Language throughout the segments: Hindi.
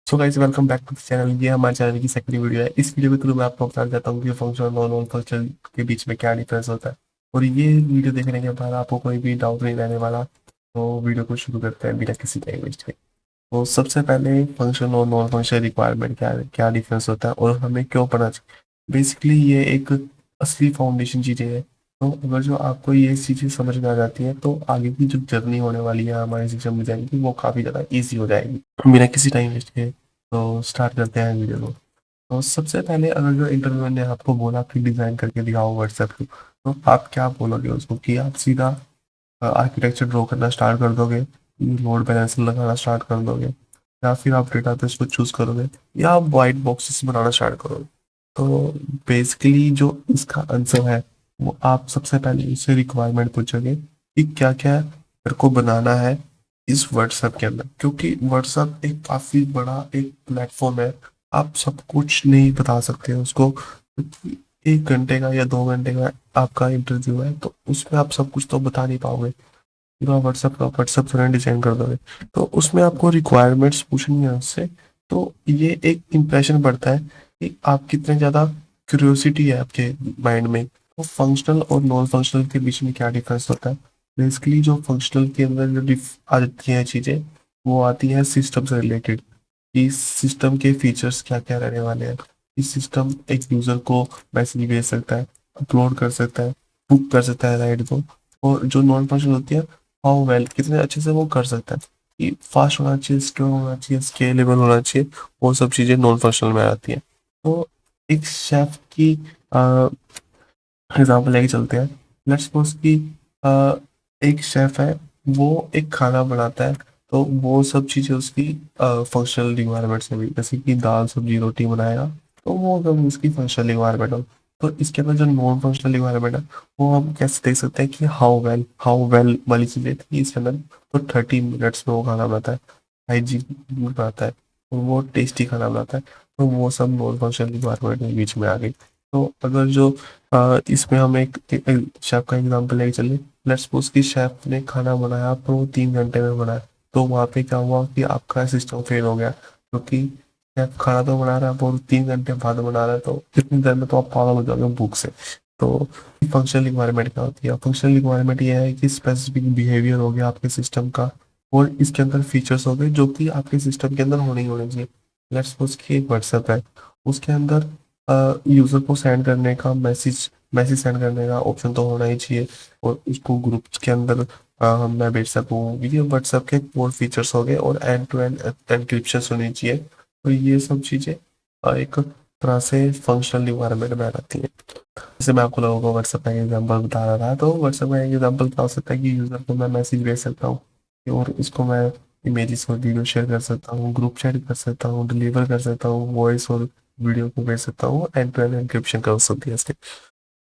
So guys welcome back to the channel. ये हमारे चैनल की सेकंड वीडियो है। इस वीडियो के थ्रू मैं आपको बताना चाहता हूँ कि फंक्शनल और नॉन फंक्शनल के बीच में क्या डिफरेंस होता है। और ये वीडियो देखने के बाद आपको कोई भी डाउट नहीं रहने वाला। तो वीडियो को शुरू करते हैं बिना किसी टाइम वेस्ट के। तो सबसे पहले फंक्शनल और नॉन फंक्शनल रिक्वायरमेंट क्या है, क्या डिफरेंस होता है और हमें क्यों पढ़ना चाहिए। बेसिकली ये एक असली फाउंडेशन चीज़ें हैं। तो अगर जो आपको ये चीज़ें समझ में आ जाती हैं तो आगे की जो जर्नी होने वाली है हमारे सिस्टम डिज़ाइन की वो काफ़ी ज़्यादा ईजी हो जाएगी। बिना किसी टाइम वेस्ट के तो स्टार्ट करते हैं वीडियो को। तो सबसे पहले अगर जो इंटरव्यू ने आपको बोला कि डिज़ाइन करके दिखाओ व्हाट्सएप पे, तो आप क्या बोलोगे उसको कि आप सीधा आर्किटेक्चर ड्रॉ करना स्टार्ट कर दोगे, लोड बैलेंसर लगाना स्टार्ट कर दोगे, या फिर आप डेटा बेस को चूज करोगे, या आप वाइट बॉक्सेस बनाना स्टार्ट करोगे। तो बेसिकली जो इसका आंसर है वो आप सबसे पहले इससे रिक्वायरमेंट पूछोगे कि क्या क्या मेरे को बनाना है इस व्हाट्सएप के अंदर, क्योंकि व्हाट्सएप एक काफ़ी बड़ा एक प्लेटफॉर्म है। आप सब कुछ नहीं बता सकते हैं उसको, क्योंकि 1 घंटे का या 2 घंटे का आपका इंटरव्यू है, तो उसमें आप सब कुछ तो बता नहीं पाओगे। पूरा व्हाट्सएप का व्हाट्सएप तुरंत डिजाइन कर दोगे, तो उसमें आपको रिक्वायरमेंट्स पूछनी है उससे। तो ये एक इम्प्रेशन पड़ता है कि आप कितने ज़्यादा क्यूरियोसिटी है आपके माइंड में। तो फंक्शनल और नॉन फंक्शनल के बीच में क्या डिफरेंस होता है। बेसिकली जो फंक्शनल के अंदर जो आ जाती हैं चीज़ें, वो आती हैं सिस्टम से रिलेटेड। कि सिस्टम के फीचर्स क्या क्या रहने वाले हैं। इस सिस्टम एक यूज़र को मैसेज भेज सकता है, अपलोड कर सकता है, बुक कर सकता है राइड को। और जो नॉन फंक्शनल होती है, हाउ वेल कितने अच्छे से वो कर सकता है, कि फास्ट होना चाहिए, सिक्योर होना चाहिए, स्केलेबल होना चाहिए, वो सब चीज़ें नॉन फंक्शनल में आती हैं। तो एक शेफ की एग्जाम्पल लेके चलते हैं। लेट्स सपोज कि अ, एक शेफ है, वो एक खाना बनाता है। तो वो सब चीज़ें उसकी फंक्शनल रिक्वायरमेंट्स में भी, जैसे कि दाल सब्जी रोटी बनाएगा, तो वो सब उसकी फंक्शनल रिक्वायरमेंट हो। तो इसके अंदर जो नॉन फंक्शनल रिक्वायरमेंट है, वो हम कैसे देख सकते हैं कि हाउ वेल वाली चीज़ें थी इसके अंदर। तो 30 मिनट्स में वो खाना बनाता है, हाइजीन बनाता है, और वो टेस्टी खाना बनाता है। तो वो सब नॉन फंक्शनल रिक्वायरमेंट के बीच में आ गई। तो अगर जो इसमें हम एक शेफ का एग्जांपल लेके चले। लेट्स सपोज कि शेफ ने खाना बनाया पर वो 3 घंटे में बनाया। तो वहाँ पे क्या हुआ कि आपका सिस्टम फेल हो गया, क्योंकि शेफ खाना तो बना रहा है पर 3 घंटे बाद बना रहा है, तो इतनी देर में तो आप पागल हो जाओगे भूख से। तो फंक्शनल रिक्वायरमेंट क्या होती है। फंक्शनल रिक्वायरमेंट ये है कि स्पेसिफिक बिहेवियर हो गया आपके सिस्टम का, और इसके अंदर फीचर्स हो गए जो कि आपके सिस्टम के अंदर होने ही होने चाहिए। लेट्स सपोज कि एक व्हाट्सएप है, उसके अंदर यूज़र को सेंड करने का मैसेज मैसेज सेंड करने का ऑप्शन तो होना ही चाहिए। और उसको ग्रुप्स के अंदर मैं भेज सकूँ, ये व्हाट्सएप के कोर फीचर्स हो गए। और एंड टू एंड एनक्रिप्शन होनी चाहिए। तो ये सब चीज़ें एक तरह से फंक्शनल इन्वायरमेंट में आती है। जैसे मैं आपको लोगों को व्हाट्सएप का एग्जांपल बता रहा था, तो व्हाट्सएप का एग्जांपल क्या हो सकता है कि यूज़र को मैं मैसेज भेज सकता हूँ, और इसको मैं इमेजेस और वीडियो शेयर कर सकता हूँ, ग्रुप चैट कर सकता हूँ, डिलीवर कर सकता हूँ, वॉइस और वीडियो को भेज सकता हूँ, एंड टू एंड एनक्रिप्शन कर सकती है इसके।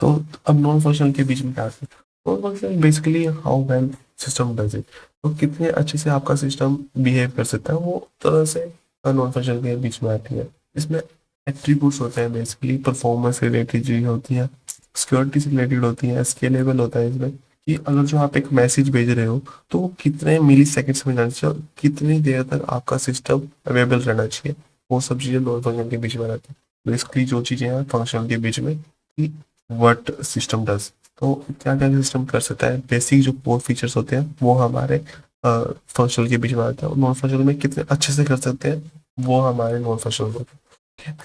तो अब नॉन फंक्शनल के बीच में क्या है। Non functional basically how well system does it, तो कितने अच्छे से आपका सिस्टम बिहेव कर सकता है, वो तरह से नॉन फंक्शनल के बीच में आती है। इसमें एट्रीब्यूट्स होते हैं, बेसिकली परफॉर्मेंस रिलेटेड चीज़ें होती हैं, सिक्योरिटी से रिलेटेड होती हैं, स्केलेबल होता है इसमें, कि अगर जो आप एक मैसेज भेज रहे हो तो वो कितने मिली सेकेंड्स में जाना चाहिए, और कितनी देर तक आपका सिस्टम अवेलेबल रहना चाहिए। वो सब चीज़ें नॉन फंक्शनल के बीच में रहती है। बेसिकली जो चीज़ें हैं फंक्शनल के बीच में, कि व्हाट सिस्टम डज, तो क्या क्या सिस्टम कर सकता है, बेसिक जो कोर फीचर्स होते हैं वो हमारे फंक्शनल के बीच में आते हैं। और नॉन फंक्शनल में कितने अच्छे से कर सकते हैं, वो हमारे नॉन फंक्शनल होते हैं।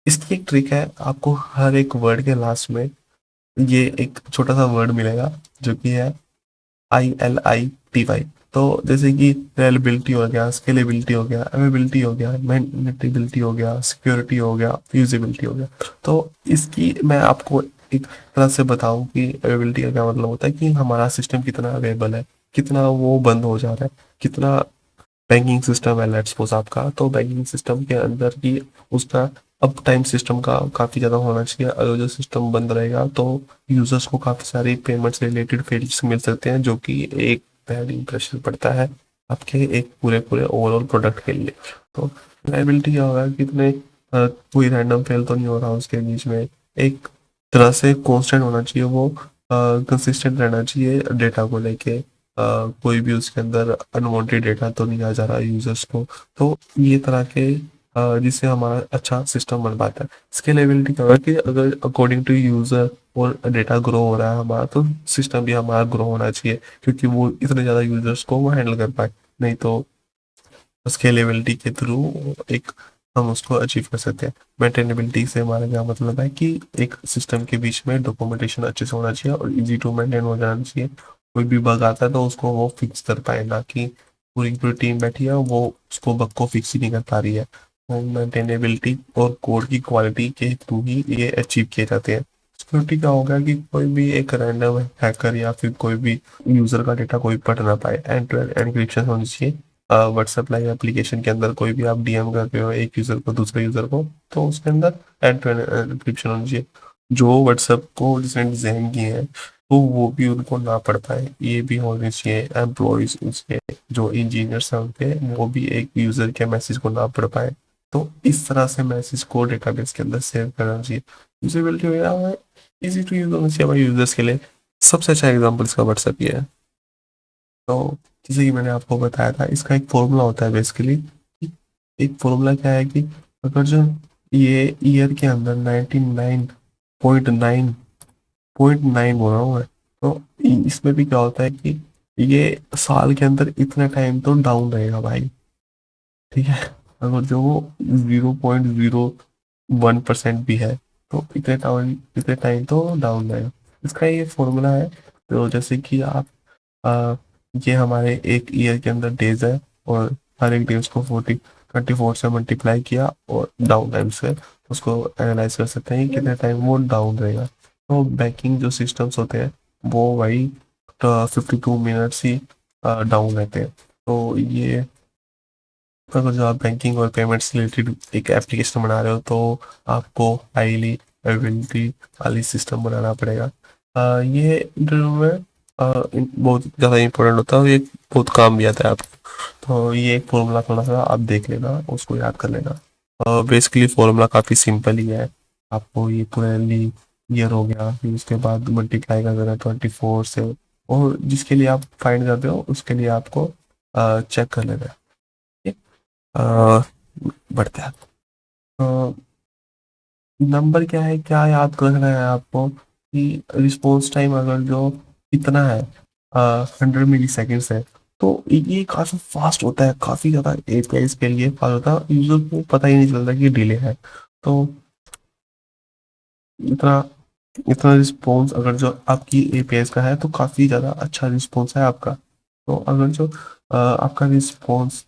इसकी एक ट्रिक है, आपको हर एक वर्ड के लास्ट में ये एक छोटा सा वर्ड मिलेगा, जो कि है ILITY। तो जैसे कि रिलायबिलिटी हो गया, स्केलेबिलिटी हो गया, अवेलेबिलिटी हो गया, मेंटेनेबिलिटी हो गया, सिक्योरिटी हो गया, यूजेबिलिटी हो गया। तो इसकी मैं आपको एक तरह से बताऊं कि अवेलेबिलिटी का क्या मतलब होता है, कि हमारा सिस्टम कितना अवेलेबल है, कितना वो बंद हो जा रहा है, कितना बैंकिंग सिस्टम है। लेट्स सपोज आपका, तो बैंकिंग सिस्टम के अंदर ही उसका अप टाइम सिस्टम का काफ़ी ज़्यादा होना चाहिए। अगर जो सिस्टम बंद रहेगा तो यूजर्स को काफ़ी सारी पेमेंट्स रिलेटेड फेल्स मिल सकते हैं, जो कि एक बैड इंप्रेशन पड़ता है आपके एक पूरे पूरे ओवरऑल प्रोडक्ट के लिए। तो लाइबिलिटी क्या होगा, कितने कोई रैंडम फेल तो नहीं हो रहा उसके बीच में, एक तरह से कांस्टेंट होना चाहिए, वो कंसिस्टेंट रहना चाहिए डेटा को लेके। कोई भी उसके अंदर अनवांटेड डेटा तो नहीं आ जा रहा यूजर्स को। तो ये तरह के जिससे हमारा अच्छा सिस्टम बन पाता है। स्केलेबिलिटी क्या होगा कि अगर अकॉर्डिंग टू यूजर और डेटा ग्रो हो रहा है हमारा, तो सिस्टम भी हमारा ग्रो होना चाहिए, क्योंकि वो इतने ज़्यादा यूजर्स को वो हैंडल कर पाए। नहीं तो स्केलेबिलिटी के थ्रू एक हम उसको अचीव कर सकते हैं। मेंटेनेबिलिटी से हमारा क्या मतलब है कि एक सिस्टम के बीच में डॉक्यूमेंटेशन अच्छे से होना चाहिए और इजी टू मेंटेन हो जाना चाहिए। कोई भी बग आता है तो उसको वो फिक्स कर पाए, ना कि पूरी पूरी टीम बैठी है वो उसको बग को फिक्स ही नहीं कर पा रही है। तो मेंटेनेबिलिटी और कोड की क्वालिटी के थ्रू ही ये अचीव किए जाते हैं। सिक्योरिटी का होगा कि कोई भी एक रैंडम हैकर या फिर कोई भी यूजर का डेटा कोई पढ़ ना पाए। एंड टू एंड एन्क्रिप्शन होनी चाहिए। व्हाट्सएप लाइव एप्लीकेशन के अंदर कोई भी आप डीएम कर रहे हो एक यूजर को दूसरे यूजर को, तो उसके अंदर एंड टू एंड एन्क्रिप्शन होनी चाहिए। जो व्हाट्सएप को जिसने डिजाइन किए हैं तो वो भी उनको ना पढ़ पाए, ये भी होनी चाहिए। एम्प्लॉयज उसके जो इंजीनियर्स हैं उनके, वो भी एक यूजर के मैसेज को ना पढ़ पाए। तो इस तरह से मैसेज को डेटाबेस के अंदर सेव करना चाहिए। यूजेबिलिटी वगैरह इजी टू यूज होना चाहिए हमारे यूजर्स के लिए। सबसे अच्छा एग्जाम्पल इसका व्हाट्सएप ही है। तो जैसे कि मैंने आपको बताया था, इसका एक फॉर्मूला होता है बेसिकली। एक फॉर्मूला क्या है कि अगर जो ये ईयर के अंदर 99.9 बोल रहा हूँ मैं, तो इसमें भी क्या होता है कि ये साल के अंदर इतने टाइम तो डाउन रहेगा भाई। ठीक है। अगर जो वो 0.01% भी है तो इतने टाइम तो डाउन रहेगा। इसका ये फॉर्मूला है। तो जैसे कि आप आ, ये हमारे एक ईयर के अंदर डेज है, और हर एक डे उसको 24 से मल्टीप्लाई किया और डाउन टाइम से उसको एनालाइज कर सकते हैं कि कितने टाइम वो डाउन रहेगा। तो बैंकिंग जो सिस्टम्स होते हैं वो वही 52 मिनट्स ही डाउन रहते हैं। तो ये अगर जो आप बैंकिंग और पेमेंट से रिलेटेड एक एप्लीकेशन बना रहे हो तो आपको हाईली अवेलेबिलिटी वाली सिस्टम बनाना पड़ेगा। ये इंटरव्यू में बहुत ज़्यादा इंपॉर्टेंट होता है और ये बहुत काम भी आता है आपको। तो ये एक फॉर्मूला थोड़ा सा आप देख लेना, उसको याद कर लेना। बेसिकली फॉर्मूला काफ़ी सिंपल ही है। आपको ये पूरे ईयर हो गया, फिर उसके बाद मल्टीप्लाई कर देना 24 से, और जिसके लिए आप फाइंड करते हो उसके लिए आपको चेक कर लेना है। अ, बढ़ते हैं। नंबर क्या है, क्या याद रखना है आपको कि रिस्पॉन्स टाइम अगर जो इतना है 100 मिली सेकेंड्स है, तो ये काफ़ी फास्ट होता है, काफ़ी ज़्यादा एपीआई के लिए फास्ट होता है, यूजर को पता ही नहीं चलता कि डिले है। तो इतना इतना रिस्पॉन्स अगर जो आपकी एपीआई का है तो काफ़ी ज़्यादा अच्छा रिस्पॉन्स है आपका। तो अगर जो आपका रिस्पॉन्स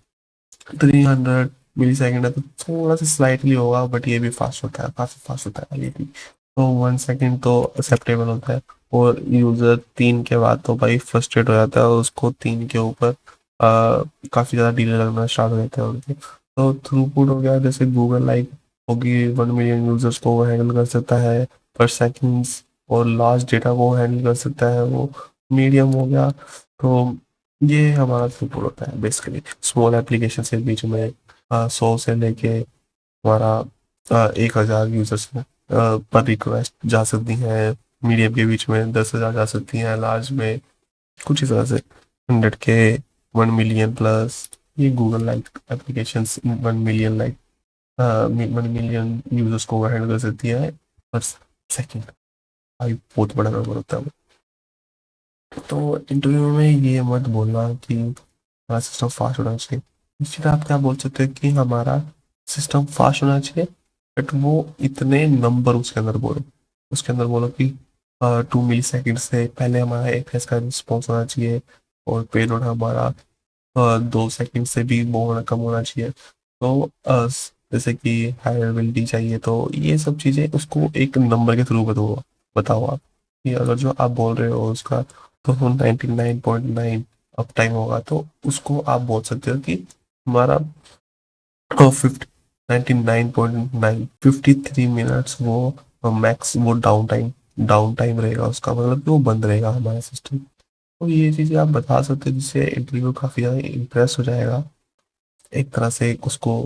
300 मिली सेकेंड है तो थोड़ा सा स्लाइटली होगा, बट ये भी फास्ट होता है, काफ़ी फास्ट होता है ये भी। तो 1 सेकेंड तो एक्सेप्टेबल होता है। और यूज़र 3 के बाद तो भाई फ्रस्ट्रेट हो जाता है, और उसको 3 के ऊपर काफ़ी ज़्यादा डिले लगना स्टार्ट हो जाते हैं उनके। तो थ्रूपुट हो गया, जैसे गूगल लाइक होगी 1 मिलियन यूजर्स को वो हैंडल कर सकता है पर सेकेंड्स, और लार्ज डेटा को हैंडल कर सकता है वो मीडियम हो गया। तो ये हमारा थ्रूपुट होता है बेसिकली। स्मॉल एप्लीकेशन के बीच में 100 से लेके हमारा 1,000 यूजर्स पर रिक्वेस्ट जा सकती हैं। मीडियम के बीच में 10,000 जा सकती हैं। लार्ज में कुछ इस तरह से 100 के 1 मिलियन प्लस। ये Google like application 1 million users को हैंडल कर सकती है पर सेकेंड। भाई बहुत बड़ा नंबर होता है वो। तो इंटरव्यू में ये मत बोलना कि हमारा सिस्टम फास्ट होना चाहिए। निश्चित आप क्या बोल सकते हैं कि हमारा सिस्टम फास्ट होना चाहिए, बट वो इतने नंबर उसके अंदर बोलो। उसके अंदर बोलो कि 2 मिली सेकेंड से पहले हमारा एक का रिस्पॉन्स होना चाहिए, और पेलोड हमारा 2 सेकेंड से भी बहुत कम होना चाहिए। तो जैसे कि हाई अवेलेबिलिटी चाहिए, तो ये सब चीज़ें उसको एक नंबर के थ्रू बताओ आप कि अगर जो आप बोल रहे हो उसका तो 99.9 अप टाइम होगा, तो उसको आप बोल सकते हो कि हमारा 53 मिनट्स वो मैक्स वो डाउन टाइम रहेगा उसका, मतलब कि वो बंद रहेगा हमारा सिस्टम। तो ये चीज़ें आप बता सकते हो, जिससे इंटरव्यू काफ़ी ज़्यादा इम्प्रेस हो जाएगा। एक तरह से उसको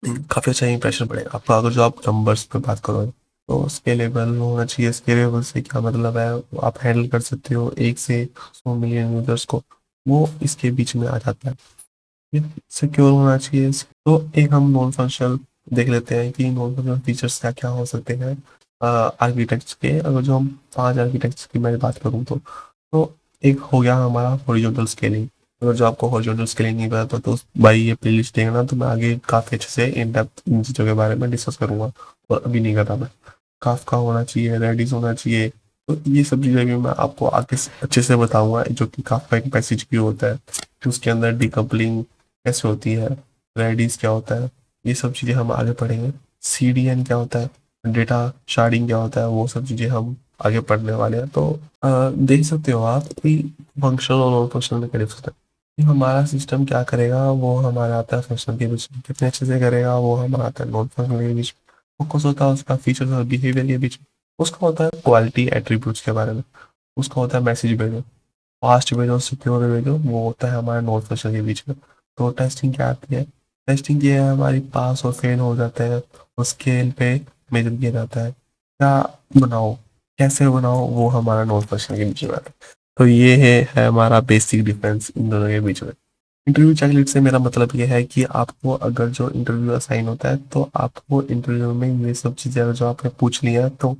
काफ़ी अच्छा इंप्रेशन पड़ेगा आपका, अगर जो आप नंबर्स पे बात करो। तो स्केलेबल होना चाहिए। स्केलेबल से क्या मतलब है, आप हैंडल कर सकते हो 1 से 100 मिलियन यूजर्स को, वो इसके बीच में आ जाता है। सिक्योर होना चाहिए। तो एक हम नॉन फंक्शनल देख लेते हैं कि नॉन फंक्शनल फीचर्स क्या क्या हो सकते हैं आर्किटेक्ट्स के। अगर जो हम 5 आर्किटेक्ट्स की मैं बात करूँ तो एक हो गया हमारा हॉरिजॉन्टल स्केलिंग। अगर जो आपको हॉरिजॉन्टल स्केलिंग नहीं पता तो भाई ये प्लेलिस्ट देखना, तो मैं आगे काफ़ी अच्छे से इन डेप्थ इन चीज़ों के बारे में डिस्कस करूंगा, और अभी नहीं करता मैं। काफका होना चाहिए, रेडिस होना चाहिए। तो ये सब चीज़ें भी मैं आपको आगे अच्छे से बताऊंगा, जो कि काफका एक पैसेज की होता है, कि उसके अंदर डिकपलिंग कैसे होती है, रेडिस क्या होता है, ये सब चीज़ें हम आगे पढ़ेंगे। सीडीएन क्या होता है, डेटा शार्डिंग क्या होता है, वो सब चीज़ें हम आगे पढ़ने वाले हैं। तो देख सकते हो आप कि फंक्शनल और नॉन फंक्शनल में क्या डिफरेंस है। कि हमारा सिस्टम क्या करेगा वो हमारा आता है फंक्शनल के बीच में, कितने अच्छे से करेगा वो हमारा आता है नॉन फंक्शनल के बीच में। फोकस होता है उसका फीचर्स और बिहेवियर के बीच में। उसका होता है क्वालिटी एट्रीब्यूट्स के बारे में। उसका होता है मैसेज भेजो, फास्ट भेजो, सिक्योर भेजो, वो होता है हमारे नॉन फंक्शनल के बीच में। तो टेस्टिंग क्या आती है, टेस्टिंग ये है हमारी पास और फेल हो जाते हैं, और स्केल पे मेजर किया जाता है। क्या बनाओ, कैसे बनाओ, वो हमारा नॉन फंक्शनल के बीच में आता है। तो ये है हमारा बेसिक डिफरेंस इन दोनों के बीच में। इंटरव्यू चेकलिस्ट से मेरा मतलब ये है कि आपको अगर जो इंटरव्यू असाइन होता है तो आपको इंटरव्यू में ये सब चीज़ें अगर जो आपने पूछ लिया है तो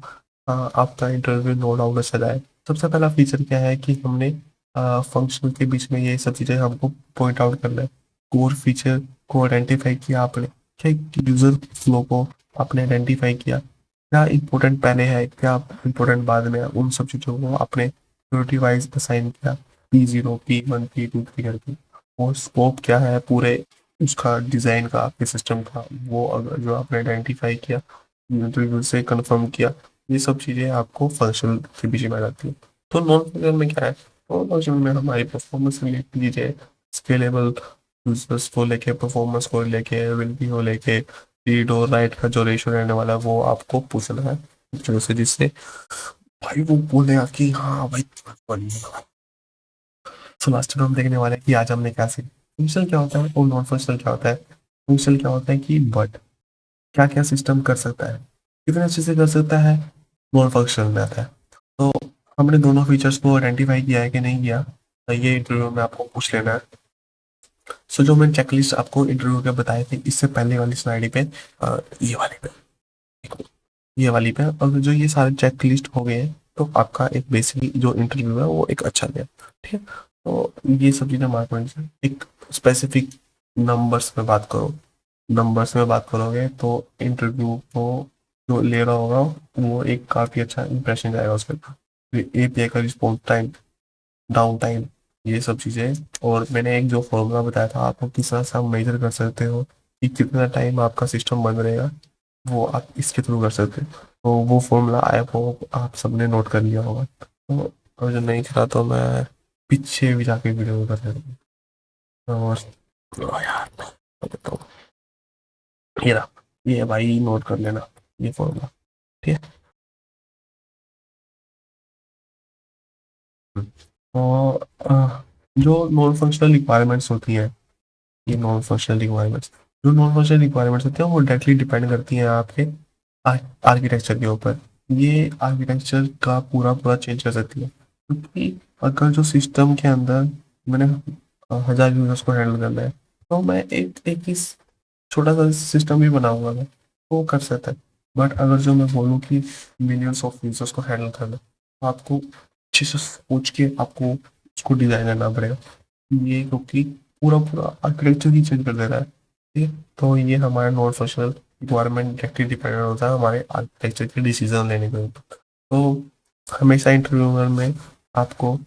आपका इंटरव्यू नो डाउट अच्छा जाए। सबसे पहला फीचर क्या है कि हमने फंक्शन के बीच में ये सब चीज़ें हमको पॉइंट आउट करना है। कोर फीचर को आइडेंटिफाई किया आपने, क्या यूजर फ्लो को आपने आइडेंटिफाई किया, क्या इंपॉर्टेंट पहले है क्या इंपॉर्टेंट बाद में है, उन सब चीज़ों को आपने प्योरिटी वाइज असाइन किया, P0 P1 P2 3 करके। और स्कोप क्या है पूरे उसका डिज़ाइन का, आपके सिस्टम का, वो अगर जो आपने आइडेंटिफाई किया, इंटरव्यू से कंफर्म किया, ये सब चीज़ें आपको फंक्शनल के बीच में आ जाती है। तो नॉन फंक्शनल में क्या है, नॉन फंक्शनल में हमारी परफॉर्मेंस रिलेटेड चीज़ें, स्केलेबल यूजर्स को लेके, परफॉर्मेंस को लेके, अवेलेबिलिटी को लेके, रीड और राइट का जो रेशो रहने वाला है वो आपको पूछना है, जिससे भाई वो बोलेगा कि हाँ भाई बढ़िया। सो लास्ट में हम देखने वाले हैं कि आज हमने क्या सीखा, फंक्शनल क्या होता है और नॉन फंक्शनल क्या होता है। फंक्शनल क्या होता है कि बट क्या क्या सिस्टम कर सकता है, कितने अच्छे से कर सकता है, नॉन फंक्शनल में आता है। तो हमने दोनों फीचर्स को आइडेंटिफाई किया है कि नहीं किया, तो ये इंटरव्यू में आपको पूछ लेना है। सो जो मैंने चेकलिस्ट आपको इंटरव्यू के बताए थे इससे पहले वाली स्लाइड पे, ये वाली पे, ये वाली पे, और जो ये सारे चेक लिस्ट हो गए हैं तो आपका एक बेसिकली जो इंटरव्यू है वो एक अच्छा गया। ठीक है, तो ये सब चीज़ें मार्क होनी चाहिए। एक स्पेसिफिक नंबर्स में बात करो, नंबर्स में बात करोगे तो इंटरव्यू को जो ले रहा होगा वो एक काफ़ी अच्छा इंप्रेशन जाएगा उसके ऊपर। एपीआई का रिस्पॉन्स टाइम, डाउन टाइम, ये सब चीज़ें। और मैंने एक जो फॉर्मूला बताया था आपको किस तरह से आप मेजर कर सकते हो कि कितना टाइम आपका सिस्टम बंद रहेगा, वो आप इसके थ्रू कर सकते हैं। तो वो फॉर्मूला आया वो आप सबने नोट कर लिया होगा। तो अगर जो नहीं करा तो मैं पीछे भी जाके वीडियो कर देता हूँ। और यार मैं बताता हूँ, ये रहा, ये भाई नोट कर लेना ये फॉर्मूला। ठीक है, और जो नॉन फंक्शनल रिक्वायरमेंट्स होती हैं, ये नॉन फंक्शनल रिक्वायरमेंट्स, जो नॉन फंक्शनल रिक्वायरमेंट्स होती हैं वो डायरेक्टली डिपेंड करती हैं आपके आर्किटेक्चर के ऊपर। ये आर्किटेक्चर का पूरा पूरा चेंज कर सकती है, क्योंकि अगर जो सिस्टम के अंदर मैंने 1000 यूजर्स को हैंडल करना है तो मैं एक एक ही छोटा सा सिस्टम भी बनाऊंगा मैं, वो कर सकता है। बट अगर जो मैं बोलूँ कि मिलियंस ऑफ यूजर्स को हैंडल करना है, तो आपको अच्छे से सोच के आपको उसको डिजाइन करना पड़ेगा। ये क्योंकि पूरा पूरा आर्किटेक्चर ही चेंज कर दे रहा है। ठीक है, तो ये हमारा non functional requirement directly dependent होता है हमारे आर्किटेक्चर के डिसीजन लेने के ऊपर। तो हमेशा इंटरव्यू में आपको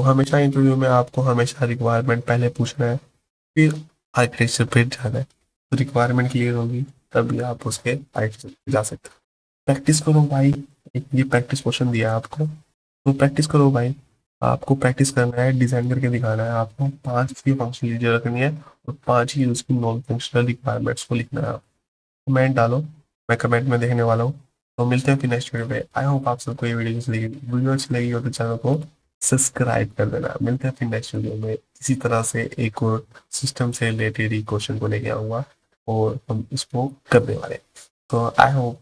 हमेशा इंटरव्यू में आपको हमेशा रिक्वायरमेंट पहले पूछना है, फिर आर्किटेक्चर पे जाना है। तो रिक्वायरमेंट क्लियर होगी तभी आप उसके आर्किटेक्चर पे जा सकते हैं। प्रैक्टिस करो भाई, एक ये प्रैक्टिस क्वेश्चन दिया है आपको, तो प्रैक्टिस करो भाई। आपको प्रैक्टिस करना है, डिजाइन करके दिखाना है, आपको 5 की फंक्शनलिटी रखनी है और 5 ही उसकी नॉन फंक्शनल रिक्वायरमेंट्स को लिखना है। कमेंट डालो, मैं कमेंट में देखने वाला हूँ। तो मिलते हैं फिर नेक्स्ट वीडियो पे। आई होप आप सबको ये वीडियो अच्छी लगी हो तो चैनल को सब्सक्राइब कर देना। मिलते हैं फिर नेक्स्ट वीडियो में इसी तरह से एक और सिस्टम से रिलेटेड ही क्वेश्चन को लेके आऊँगा और हम इसको करने वाले हैं। तो आई होप